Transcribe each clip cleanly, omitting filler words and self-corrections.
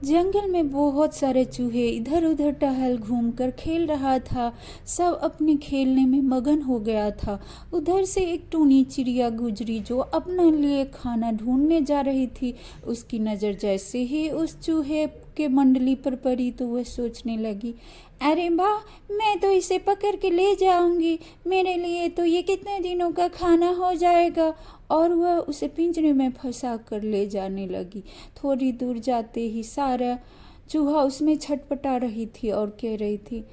जंगल में बहुत सारे चूहे इधर उधर टहल घूम कर खेल रहा था। सब अपने खेलने में मगन हो गया था। उधर से एक टूनी चिड़िया गुजरी जो अपने लिए खाना ढूंढने जा रही थी। उसकी नज़र जैसे ही उस चूहे के मंडली पर पड़ी तो वह सोचने लगी, अरे वाह, मैं तो इसे पकड़ के ले जाऊंगी, मेरे लिए तो ये कितने दिनों का खाना हो जाएगा। और वह उसे पिंजरे में फंसा कर ले जाने लगी। थोड़ी दूर जाते ही सारा चूहा उसमें छटपटा रही थी और कह रही थी,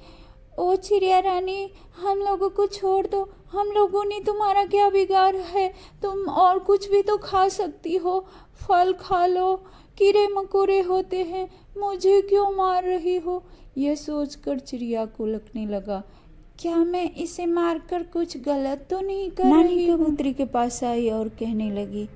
ओ चिड़िया रानी, हम लोगों को छोड़ दो, हम लोगों ने तुम्हारा क्या बिगाड़ है, तुम और कुछ भी तो खा सकती हो, फल खा लो, कीड़े मकोड़े होते हैं, मुझे क्यों मार रही हो। यह सोचकर चिड़िया को लगने लगा, क्या मैं इसे मारकर कुछ गलत तो नहीं कर रही हूँ। नानी कबूतरी के पास आई और कहने लगी,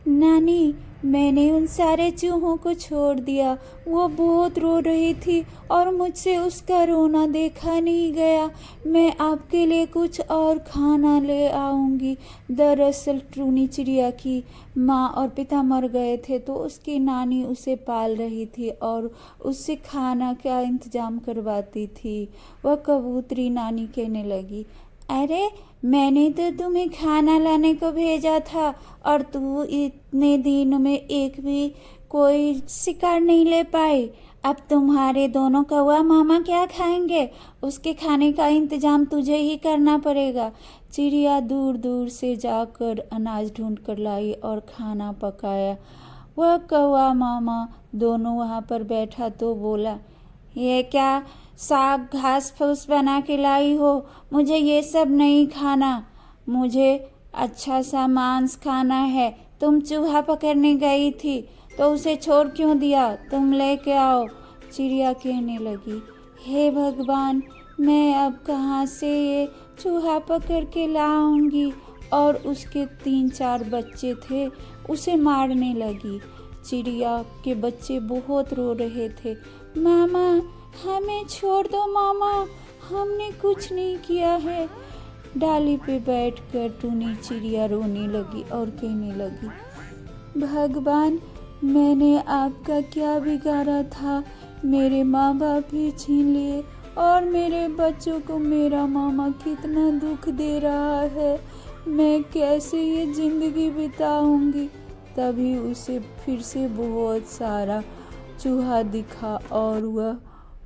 नानी, मैंने उन सारे चूहों को छोड़ दिया, वो बहुत रो रही थी और मुझसे उसका रोना देखा नहीं गया। मैं आपके लिए कुछ और खाना ले आऊँगी। दरअसल टूनी चिड़िया की माँ और पिता मर गए थे तो उसकी नानी उसे पाल रही थी और उससे खाना का इंतजाम करवाती थी। वह कबूतरी नानी कहने लगी, अरे मैंने तो तुम्हें खाना लाने को भेजा था और तू इतने दिन में एक भी कोई शिकार नहीं ले पाई। अब तुम्हारे दोनों कौवा मामा क्या खाएंगे, उसके खाने का इंतजाम तुझे ही करना पड़ेगा। चिड़िया दूर दूर से जाकर अनाज ढूंढ कर लाई और खाना पकाया। वह कौवा मामा दोनों वहाँ पर बैठा तो बोला, ये क्या साग घास फूस बना के लाई हो, मुझे ये सब नहीं खाना, मुझे अच्छा सा मांस खाना है। तुम चूहा पकड़ने गई थी तो उसे छोड़ क्यों दिया, तुम लेके आओ। चिड़िया कहने लगी, हे भगवान, मैं अब कहाँ से ये चूहा पकड़ के लाऊंगी। और उसके 3-4 बच्चे थे, उसे मारने लगी। चिड़िया के बच्चे बहुत रो रहे थे, मामा हमें छोड़ दो मामा, हमने कुछ नहीं किया है। डाली पे बैठकर टूनी चिड़िया रोने लगी और कहने लगी, भगवान, मैंने आपका क्या बिगाड़ा था, मेरे माँ बाप भी छीन लिए और मेरे बच्चों को मेरा मामा कितना दुख दे रहा है, मैं कैसे ये जिंदगी बिताऊंगी। तभी उसे फिर से बहुत सारा चूहा दिखा और वह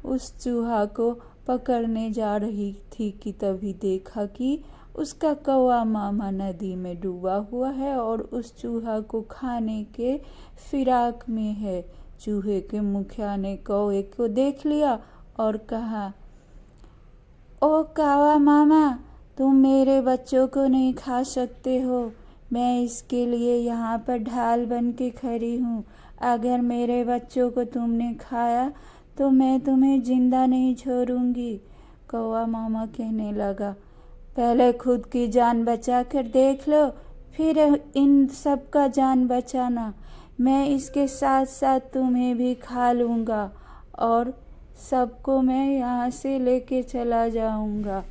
उस चूहा को पकड़ने जा रही थी कि तभी देखा कि उसका कौवा मामा नदी में डूबा हुआ है और उस चूहा को खाने के फिराक में है। चूहे के मुखिया ने कौवे को देख लिया और कहा, ओ कौवा मामा, तुम मेरे बच्चों को नहीं खा सकते हो, मैं इसके लिए यहाँ पर ढाल बन के खड़ी हूँ। अगर मेरे बच्चों को तुमने खाया तो मैं तुम्हें जिंदा नहीं छोड़ूंगी। कौवा मामा कहने लगा, पहले खुद की जान बचा कर देख लो, फिर इन सब का जान बचाना। मैं इसके साथ साथ तुम्हें भी खा लूँगा और सबको मैं यहाँ से लेके चला जाऊँगा।